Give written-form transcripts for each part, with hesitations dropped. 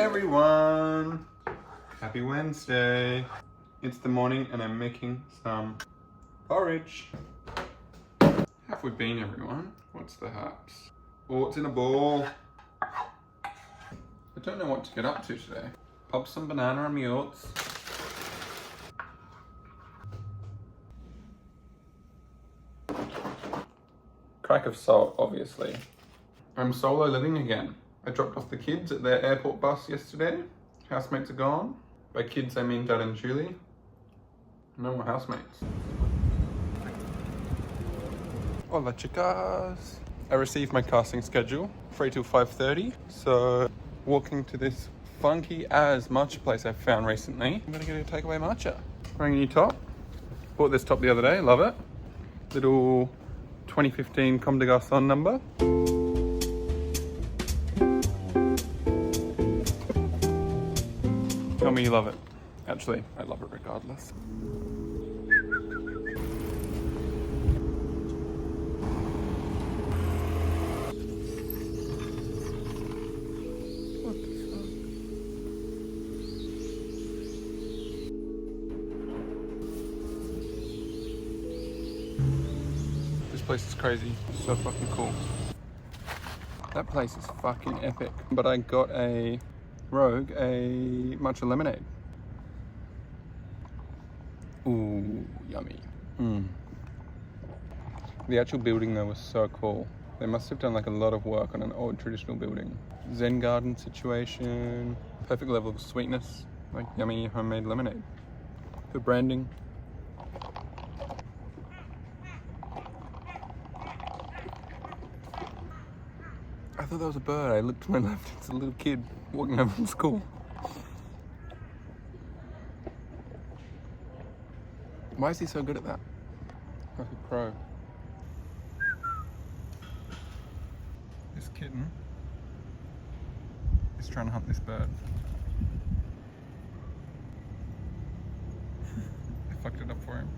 everyone! Happy Wednesday. It's the morning and I'm making some porridge. Have we been, everyone? What's the haps? Oats in a bowl. I don't know what to get up to today. Pop some banana on my oats. Crack of salt, obviously. I'm solo living again. I dropped off the kids at their airport bus yesterday. Housemates are gone. By kids I mean Dad and Julie. No more housemates. Hola chicas. I received my casting schedule, free till 5:30. So walking to this funky as matcha place I found recently. I'm gonna get a takeaway matcha. Wearing a new top. Bought this top the other day, love it. Little 2015 Comme des Garçons number. Tell me you love it. Actually, I love it regardless. What the fuck? This place is crazy. So fucking cool. That place is fucking epic. But I got a Rogue a matcha lemonade. Ooh, yummy. The actual building though was so cool. They must have done like a lot of work on an old traditional building. Zen garden situation, perfect level of sweetness, like yummy homemade lemonade. Good branding. I thought that was a bird. I looked to my left, it's a little kid walking home from school. Why is he so good at that? Like a pro. This kitten is trying to hunt this bird. I fucked it up for him.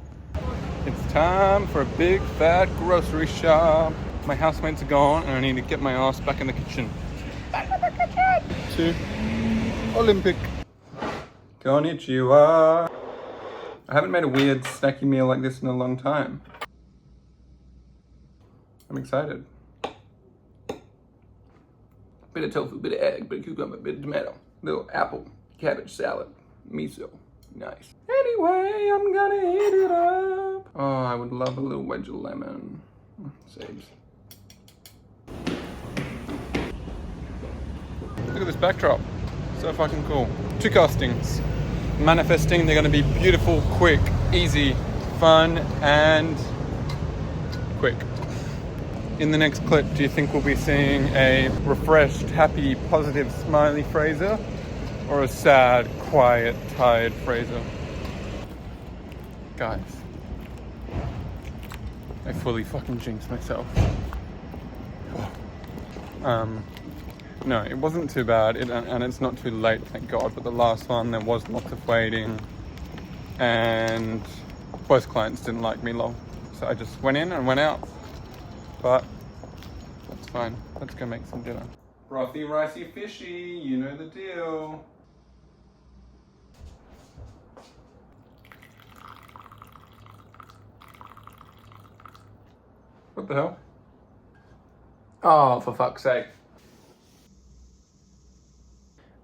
It's time for a big fat grocery shop. My housemates are gone and I need to get my ass back in the kitchen. Back in the kitchen! To Olympic. Konnichiwa. I haven't made a weird snacky meal like this in a long time. I'm excited. Bit of tofu, bit of egg, bit of cucumber, bit of tomato, little apple, cabbage salad, miso. Nice. Anyway, I'm gonna eat it up. Oh, I would love a little wedge of lemon. Saves. Look at this backdrop. So fucking cool. 2 castings. Manifesting they're gonna be beautiful, quick, easy, fun, and quick. In the next clip, do you think we'll be seeing a refreshed, happy, positive, smiley Fraser? Or a sad, quiet, tired Fraser? Guys, I fully fucking jinxed myself. No, it wasn't too bad, and it's not too late, thank God, but the last one, there was lots of waiting, and both clients didn't like me long, so I just went in and went out, but that's fine. Let's go make some dinner. Brothy, ricey, fishy, you know the deal. What the hell? Oh, for fuck's sake.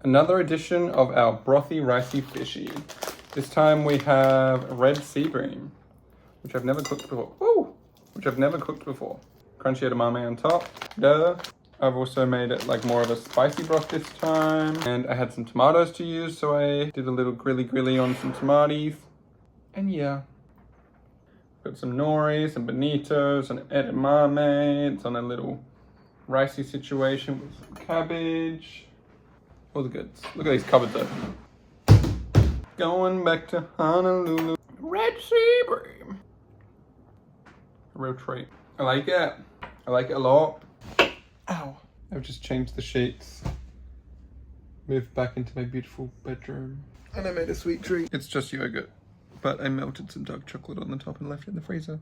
Another edition of our brothy, ricey, fishy. This time we have red sea bream, which I've never cooked before. Woo! Which I've never cooked before. Crunchy edamame on top. Duh. I've also made it like more of a spicy broth this time. And I had some tomatoes to use, so I did a little grilly on some tomatoes. And yeah. Got some nori, some bonito, some edamame. It's on a little ricey situation with some cabbage. All the goods. Look at these cupboards open. Going back to Honolulu. Red sea bream. A real treat. I like it. I like it a lot. Ow. I've just changed the sheets. Moved back into my beautiful bedroom. And I made a sweet treat. It's just yogurt. But I melted some dark chocolate on the top and left it in the freezer.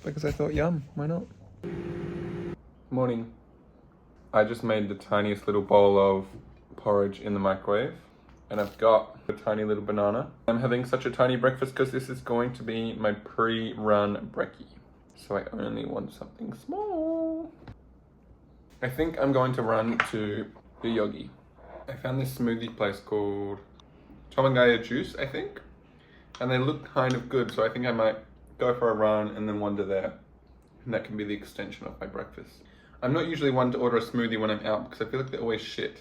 Because I thought, yum, why not? Morning. I just made the tiniest little bowl of porridge in the microwave. And I've got a tiny little banana. I'm having such a tiny breakfast because this is going to be my pre-run brekkie. So I only want something small. I think I'm going to run to the yogi. I found this smoothie place called Tomangaya Juice, I think. And they look kind of good, so I think I might go for a run and then wander there. And that can be the extension of my breakfast. I'm not usually one to order a smoothie when I'm out because I feel like they're always shit.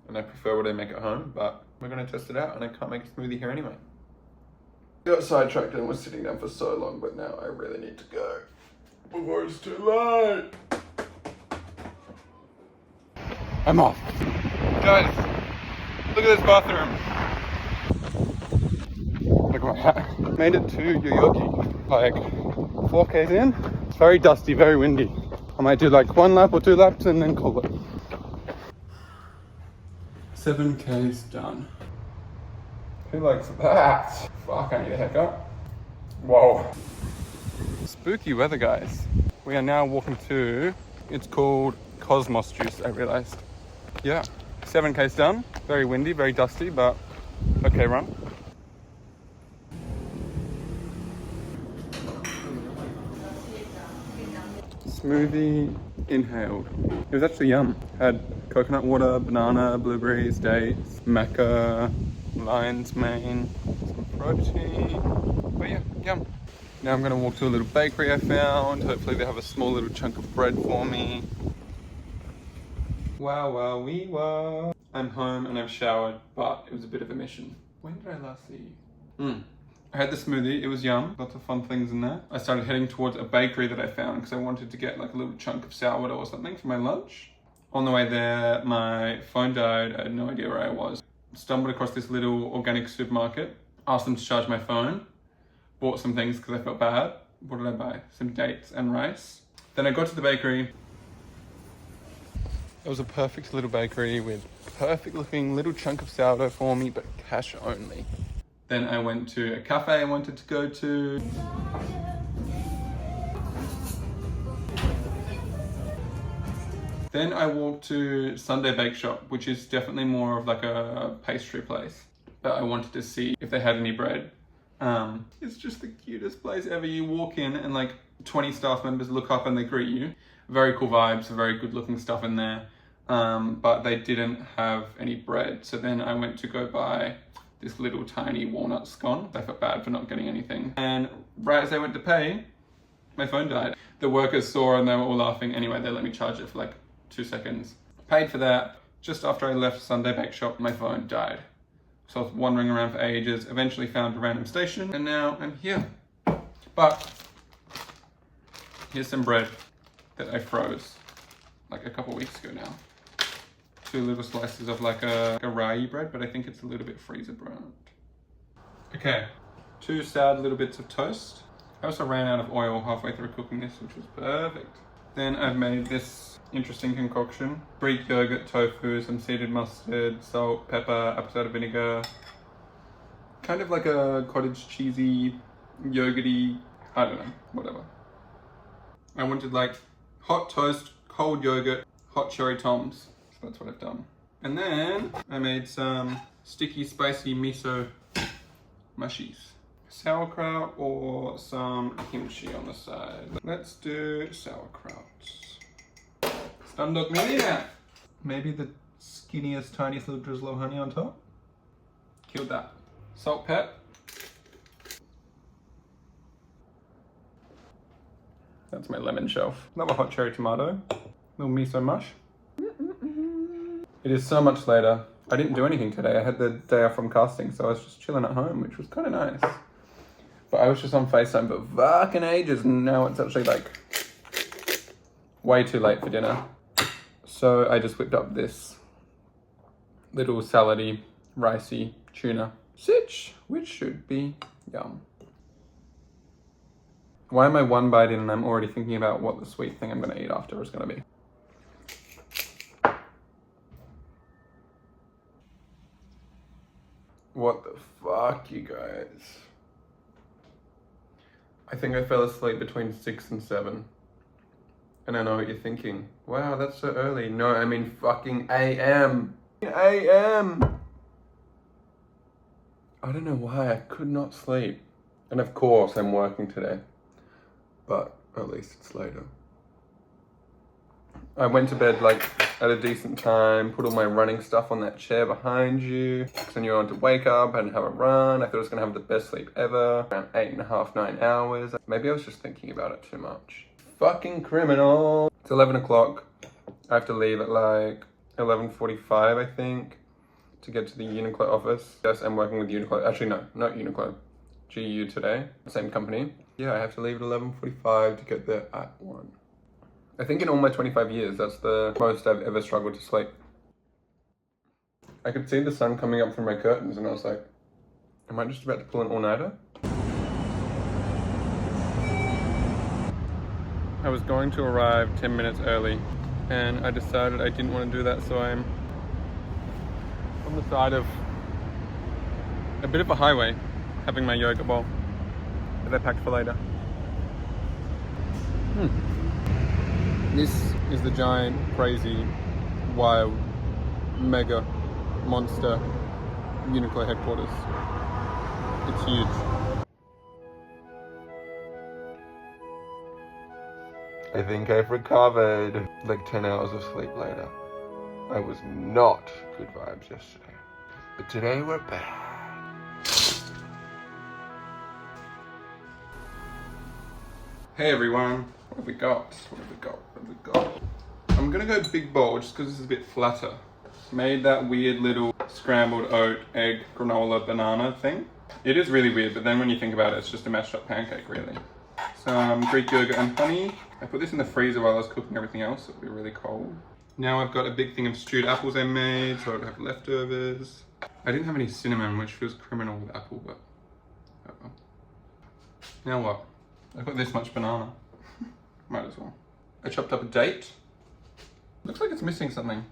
And I prefer what I make at home, but we're gonna test it out and I can't make a smoothie here anyway. I got sidetracked and was sitting down for so long, but now I really need to go before it's too late. I'm off. Guys, look at this bathroom. Look at my hat. Made it to Yoyogi, like 4Ks in. It's very dusty, very windy. I might do like 1 lap or 2 laps and then call it. 7Ks done. Who likes that? Fuck, I need a haircut. Whoa. Spooky weather, guys. We are now walking to, it's called Cosmos Juice, I realized. Yeah, 7Ks done. Very windy, very dusty, but okay run. Smoothie inhaled. It was actually yum. Had coconut water, banana, blueberries, dates, maca, lion's mane, some protein. But yeah, yum. Now I'm gonna walk to a little bakery I found. Hopefully they have a small little chunk of bread for me. Wow, wow, wee, wow. I'm home and I've showered, but it was a bit of a mission. When did I last see you? I had the smoothie, it was yum, lots of fun things in there. I started heading towards a bakery that I found because I wanted to get like a little chunk of sourdough or something for my lunch. On the way there, my phone died, I had no idea where I was. Stumbled across this little organic supermarket, asked them to charge my phone, bought some things because I felt bad. What did I buy? Some dates and rice. Then I got to the bakery. It was a perfect little bakery with perfect looking little chunk of sourdough for me, but cash only. Then I went to a cafe I wanted to go to. Then I walked to Sunday Bake Shop, which is definitely more of like a pastry place. But I wanted to see if they had any bread. It's just the cutest place ever. You walk in and like 20 staff members look up and they greet you. Very cool vibes, very good looking stuff in there. But they didn't have any bread. So then I went to go buy this little tiny walnut scone. I felt bad for not getting anything. And right as I went to pay, my phone died. The workers saw and they were all laughing. Anyway, they let me charge it for like 2 seconds. Paid for that. Just after I left Sunday Bake Shop, my phone died. So I was wandering around for ages, eventually found a random station, and now I'm here. But here's some bread that I froze like a couple weeks ago now. 2 little slices of like a rye bread, but I think it's a little bit freezer browned. Okay, 2 sad little bits of toast. I also ran out of oil halfway through cooking this, which was perfect. Then I've made this interesting concoction. Greek yogurt, tofu, some seeded mustard, salt, pepper, apple cider vinegar. Kind of like a cottage cheesy, yogurty, I don't know, whatever. I wanted like hot toast, cold yogurt, hot cherry toms. So that's what I've done. And then I made some sticky, spicy miso mushies. Sauerkraut or some kimchi on the side. Let's do sauerkraut. Slumdog Millionaire. Maybe the skinniest, tiniest little drizzle of honey on top. Killed that. Salt, pep. That's my lemon shelf. Another hot cherry tomato. Little miso mush. It is so much later. I didn't do anything today. I had the day off from casting, so I was just chilling at home, which was kind of nice. But I was just on FaceTime for fucking ages, and now it's actually like way too late for dinner. So I just whipped up this little salady, ricey tuna sitch, which should be yum. Why am I 1 bite in and I'm already thinking about what the sweet thing I'm gonna eat after is gonna be? What the fuck, you guys? I think I fell asleep between 6 and 7. And I know what you're thinking. Wow, that's so early. No, I mean fucking AM. a.m. I don't know why I could not sleep. And of course I'm working today, but at least it's later. I went to bed like at a decent time, put all my running stuff on that chair behind you. Because I knew I wanted to wake up and have a run. I thought I was gonna have the best sleep ever. Around 8.5, 9 hours. Maybe I was just thinking about it too much. Fucking criminal. It's 11 o'clock. I have to leave at like 11:45, I think, to get to the Uniqlo office. Yes, I'm working with Uniqlo. Actually, no, not Uniqlo. GU today, same company. Yeah, I have to leave at 11:45 to get there at 1. I think in all my 25 years, that's the most I've ever struggled to sleep. I could see the sun coming up through my curtains and I was like, am I just about to pull an all-nighter? I was going to arrive 10 minutes early and I decided I didn't want to do that, so I'm on the side of a bit of a highway having my yoga bowl that I packed for later. This is the giant, crazy, wild, mega, monster Uniqlo headquarters. It's huge. I think I've recovered. Like 10 hours of sleep later. I was not good vibes yesterday. But today we're back. Hey everyone. What have we got? What have we got? What have we got? I'm gonna go big bowl just because this is a bit flatter. Made that weird little scrambled oat, egg, granola, banana thing. It is really weird, but then when you think about it, it's just a mashed up pancake, really. Some Greek yogurt and honey. I put this in the freezer while I was cooking everything else, so it'll be really cold. Now I've got a big thing of stewed apples I made, so I don't have leftovers. I didn't have any cinnamon, which feels criminal with apple, but oh. Now what? I've got this much banana. Might as well. I chopped up a date. Looks like it's missing something.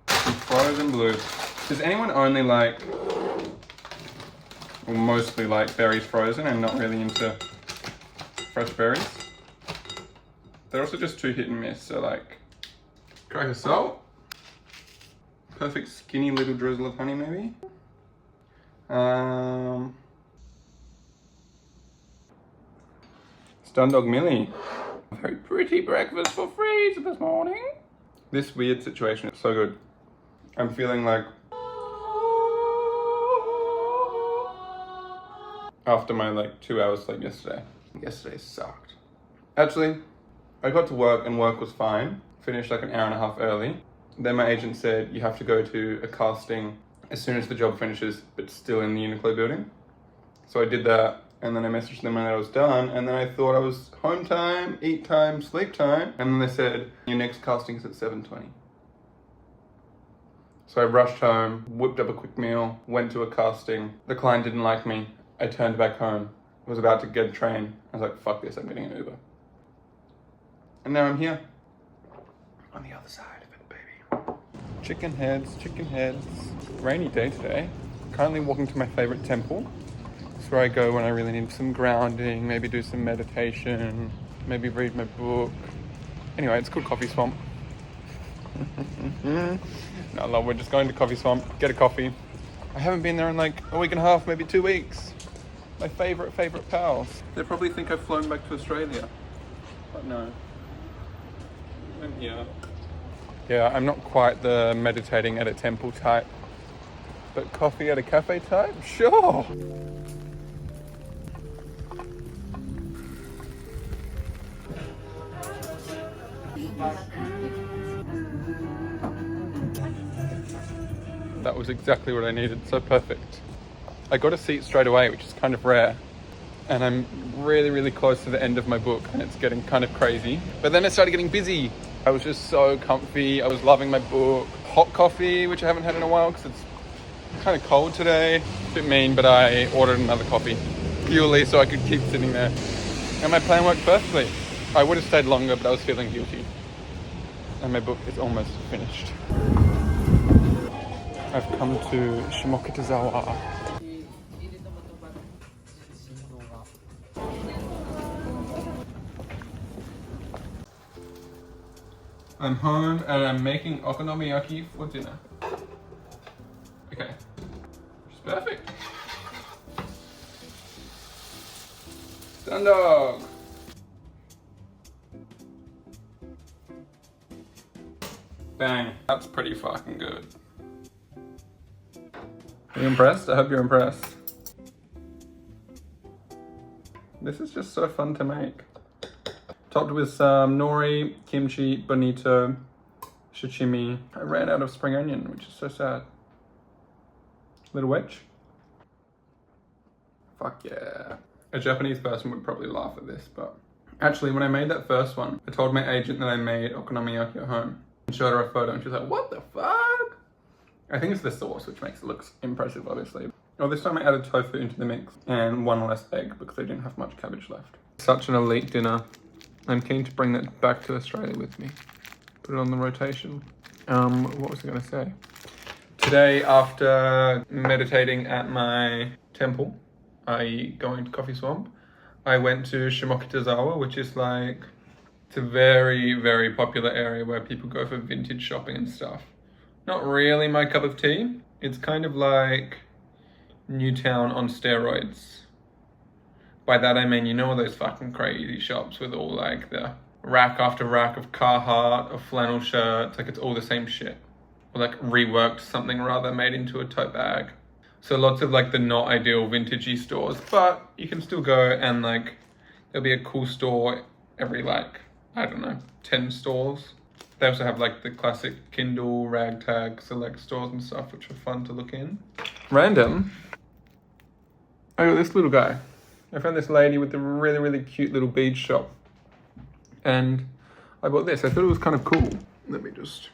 Some frozen blue. Does anyone only like, or mostly like berries frozen and not really into fresh berries? They're also just too hit and miss, so like, crack of salt. Perfect skinny little drizzle of honey maybe. Stundog Millie. A very pretty breakfast for Fraser this morning. This weird situation is so good. I'm feeling like after my like 2 hours sleep yesterday. Yesterday sucked. Actually, I got to work and work was fine. Finished like an hour and a half early. Then my agent said you have to go to a casting as soon as the job finishes, but still in the Uniqlo building. So I did that, and then I messaged them when I was done, and then I thought I was home time, eat time, sleep time, and then they said your next casting's at 7:20. So I rushed home, whipped up a quick meal, went to a casting. The client didn't like me. I turned back home, was about to get a train. I was like, fuck this, I'm getting an Uber. And now I'm here. On the other side of it, baby. Chicken heads, chicken heads. Rainy day today. Currently walking to my favorite temple. It's where I go when I really need some grounding, maybe do some meditation, maybe read my book. Anyway, it's called Coffee Swamp. No, love, we're just going to Coffee Swamp, get a coffee. I haven't been there in like a week and a half, maybe 2 weeks. My favorite pals. They probably think I've flown back to Australia, but no. I'm here. Yeah, I'm not quite the meditating at a temple type, but coffee at a cafe type? Sure. That was exactly what I needed, so perfect. I got a seat straight away, which is kind of rare. And I'm really close to the end of my book and it's getting kind of crazy. But then it started getting busy. I was just so comfy. I was loving my book. Hot coffee, which I haven't had in a while because it's kind of cold today. A bit mean, but I ordered another coffee purely so I could keep sitting there. And my plan worked perfectly. I would have stayed longer, but I was feeling guilty. And my book is almost finished. I've come to Shimokitazawa. I'm home and I'm making okonomiyaki for dinner. Okay, which is perfect. Stun dog. Bang, that's pretty fucking good. Are you impressed? I hope you're impressed. This is just so fun to make. Topped with some nori, kimchi, bonito, sashimi. I ran out of spring onion, which is so sad. Little wedge. Fuck yeah. A Japanese person would probably laugh at this, but actually when I made that first one, I told my agent that I made okonomiyaki at home and showed her a photo and she was like, what the fuck? I think it's the sauce which makes it look impressive, obviously. Well, this time I added tofu into the mix and one less egg because I didn't have much cabbage left. Such an elite dinner. I'm keen to bring that back to Australia with me. Put it on the rotation. What was I gonna say? Today, after meditating at my temple, i.e. going to Coffee Swamp, I went to Shimokitazawa, which is like, it's a very, very popular area where people go for vintage shopping and stuff. Not really my cup of tea. It's kind of like Newtown on steroids. By that I mean, you know, all those fucking crazy shops with all like the rack after rack of Carhartt or flannel shirts, like it's all the same shit. Or like reworked something rather, made into a tote bag. So lots of like the not ideal vintagey stores, but you can still go and like, there'll be a cool store every like, I don't know, 10 stores. They also have like the classic Kindle, ragtag, select stores and stuff, which are fun to look in. Random. I got this little guy. I found this lady with a really, really cute little bead shop. And I bought this. I thought it was kind of cool. Let me just...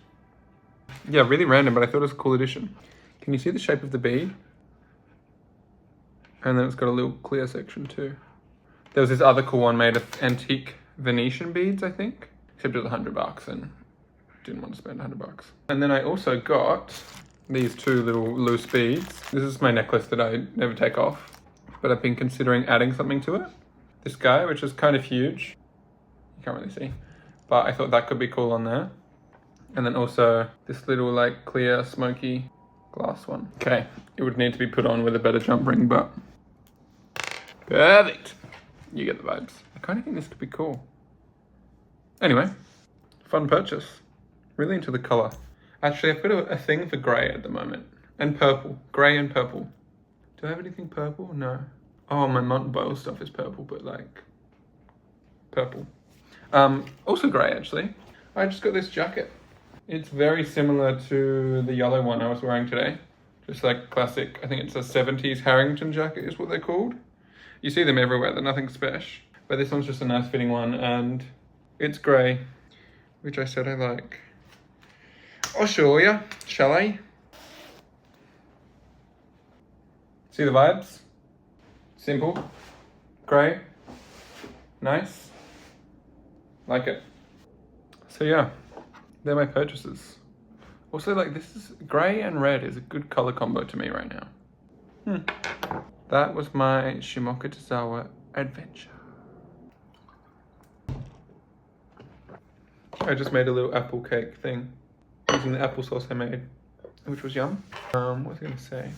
Yeah, really random, but I thought it was a cool addition. Can you see the shape of the bead? And then it's got a little clear section too. There was this other cool one made of antique Venetian beads, I think. Except it was $100 and didn't want to spend $100. And then I also got these two little loose beads. This is my necklace that I never take off, but I've been considering adding something to it. This guy, which is kind of huge. You can't really see, but I thought that could be cool on there. And then also this little like clear smoky glass one. Okay, it would need to be put on with a better jump ring, but perfect. You get the vibes. I kind of think this could be cool. Anyway, fun purchase. Really into the color. Actually, I've got a thing for gray at the moment. And purple. Gray and purple. Do I have anything purple? No. Oh, my Mont Boyle stuff is purple, but like purple. Also gray, actually. I just got this jacket. It's very similar to the yellow one I was wearing today. Just like classic, I think it's a 70s Harrington jacket is what they're called. You see them everywhere, they're nothing special. But this one's just a nice fitting one and it's grey, which I said I like. I'll show you, shall I? See the vibes? Simple, grey, nice, like it. So yeah, they're my purchases. Also, like, this is grey and red is a good color combo to me right now. That was my Shimokitazawa adventure. I just made a little apple cake thing using the applesauce I made, which was yum. What was I gonna say?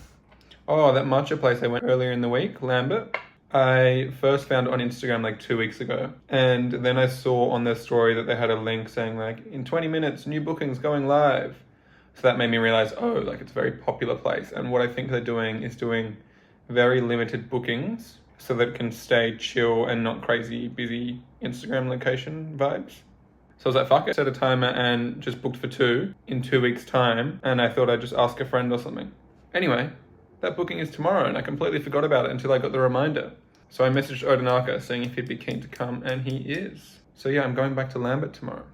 Oh, that matcha place I went earlier in the week, Lambert. I first found it on Instagram like 2 weeks ago. And then I saw on their story that they had a link saying like, in 20 minutes, new bookings going live. So that made me realize, oh, like it's a very popular place. And what I think they're doing is doing very limited bookings so that it can stay chill and not crazy busy Instagram location vibes. So I was like, fuck it, set a timer and just booked for 2 in 2 weeks time. And I thought I'd just ask a friend or something. Anyway, that booking is tomorrow and I completely forgot about it until I got the reminder. So I messaged Odinaka saying if he'd be keen to come, and he is. So yeah, I'm going back to Lambert tomorrow.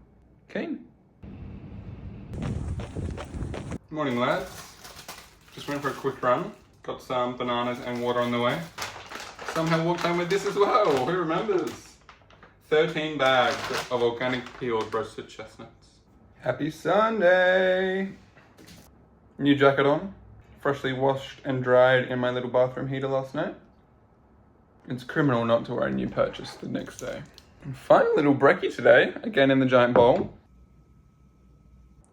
Keen? Morning lads. Just went for a quick run. Got some bananas and water on the way. Somehow walked home with this as well, who remembers? 13 bags of organic peeled roasted chestnuts. Happy Sunday! New jacket on. Freshly washed and dried in my little bathroom heater last night. It's criminal not to wear a new purchase the next day. And fun little brekkie today, again in the giant bowl.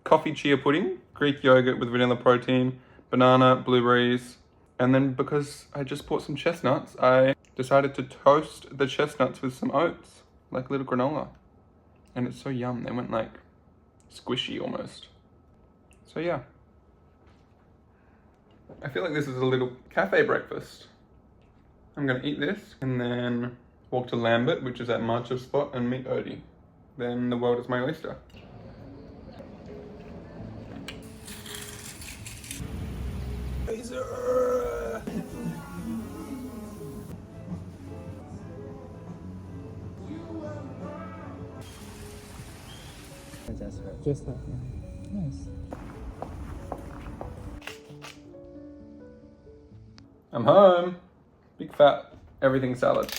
coffee chia pudding, Greek yogurt with vanilla protein, banana, blueberries, and then because I just bought some chestnuts, I decided to toast the chestnuts with some oats, like little granola. And it's so yum, they went like squishy almost. So yeah. I feel like this is a little cafe breakfast. I'm gonna eat this and then walk to Lambert, which is that matcha spot, and meet Odie. Then the world is my oyster. Fraser! Just that, yeah. Nice. I'm home. Big fat everything salad.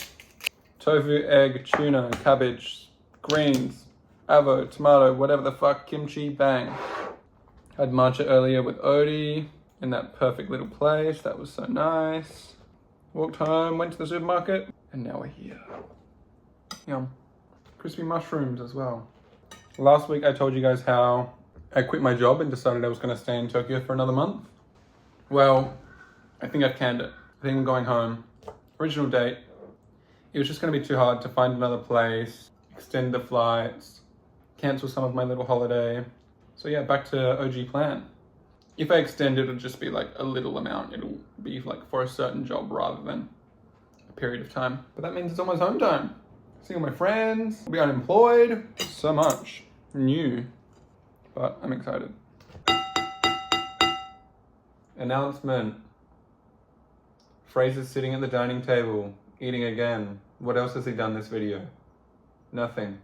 Tofu, egg, tuna, cabbage, greens, avo, tomato, whatever the fuck, kimchi, bang. Had matcha earlier with Odie in that perfect little place. That was so nice. Walked home, went to the supermarket, and now we're here. Yum. Crispy mushrooms as well. Last week I told you guys how I quit my job and decided I was going to stay in Tokyo for another month. Well, I think I've canned it. I think I'm going home. Original date. It was just going to be too hard to find another place, extend the flights, cancel some of my little holiday. So yeah, back to OG plan. If I extend it, it'll just be like a little amount. It'll be like for a certain job rather than a period of time. But that means it's almost home time. Seeing all my friends, I'll be unemployed. So much new, but I'm excited. Announcement. Fraser's sitting at the dining table, eating again. What else has he done this video? Nothing.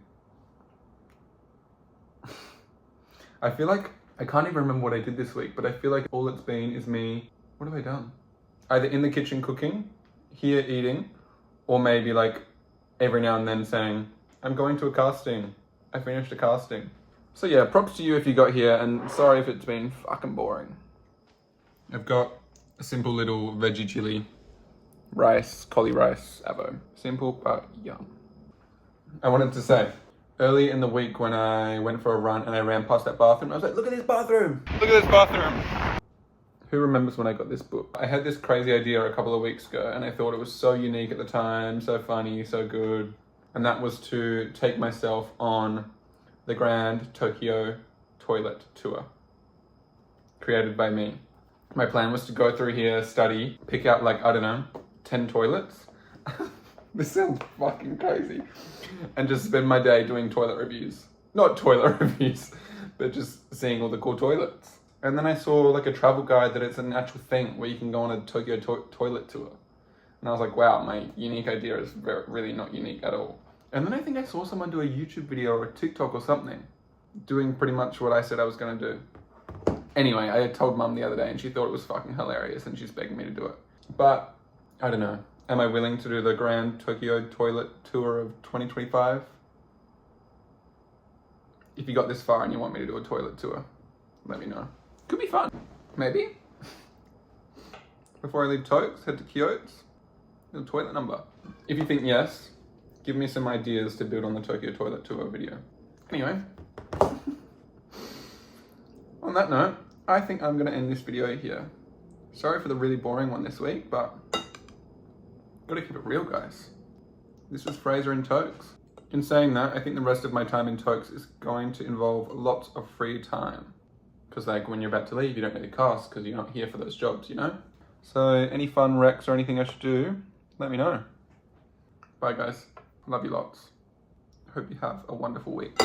I feel like, I can't even remember what I did this week, but I feel like all it's been is me, what have I done? Either in the kitchen cooking, here eating, or maybe like every now and then saying, I'm going to a casting. I finished a casting. So yeah, props to you if you got here, and sorry if it's been fucking boring. I've got a simple little veggie chili, rice, cauli rice, avo. Simple, but yum. I wanted to say, early in the week when I went for a run and I ran past that bathroom, I was like, look at this bathroom! Look at this bathroom! Who remembers when I got this book? I had this crazy idea a couple of weeks ago and I thought it was so unique at the time, so funny, so good. And that was to take myself on the Grand Tokyo Toilet Tour, created by me. My plan was to go through here, study, pick out like, I don't know, 10 toilets. This sounds fucking crazy. And just spend my day doing toilet reviews. Not toilet reviews, but just seeing all the cool toilets. And then I saw like a travel guide that it's an actual thing where you can go on a Tokyo toilet tour. And I was like, wow, my unique idea is really not unique at all. And then I think I saw someone do a YouTube video or a TikTok or something, doing pretty much what I said I was gonna do. Anyway, I had told Mum the other day and she thought it was fucking hilarious and she's begging me to do it. But, I don't know. Am I willing to do the Grand Tokyo Toilet Tour of 2025? If you got this far and you want me to do a toilet tour, let me know. Could be fun. Maybe. Before I leave Tokes, head to Kyoto's. Little toilet number. If you think yes, give me some ideas to build on the Tokyo Toilet Tour video. Anyway. On that note, I think I'm going to end this video here. Sorry for the really boring one this week, but gotta keep it real, guys. This is Fraser in Tokes. In saying that, I think the rest of my time in Tokes is going to involve lots of free time. Because like when you're about to leave, you don't really cast because you're not here for those jobs, you know? So any fun recs or anything I should do, let me know. Bye guys, love you lots. Hope you have a wonderful week.